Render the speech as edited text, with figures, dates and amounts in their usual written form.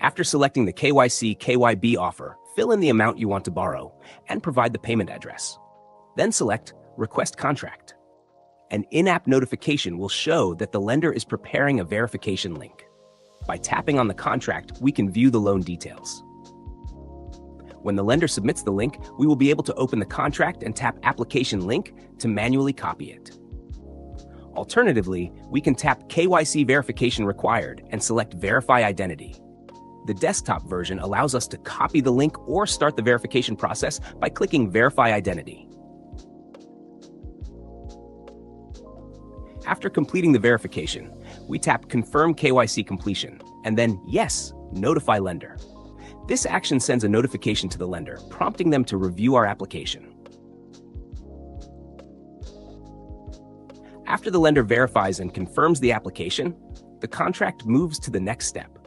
After selecting the KYC KYB offer, fill in the amount you want to borrow and provide the payment address. Then select Request Contract. An in-app notification will show that the lender is preparing a verification link. By tapping on the contract, we can view the loan details. When the lender submits the link, we will be able to open the contract and tap Application Link to manually copy it. Alternatively, we can tap KYC Verification Required and select Verify Identity. The desktop version allows us to copy the link or start the verification process by clicking Verify Identity. After completing the verification, we tap Confirm KYC Completion and then Yes, Notify Lender. This action sends a notification to the lender, prompting them to review our application. After the lender verifies and confirms the application, the contract moves to the next step,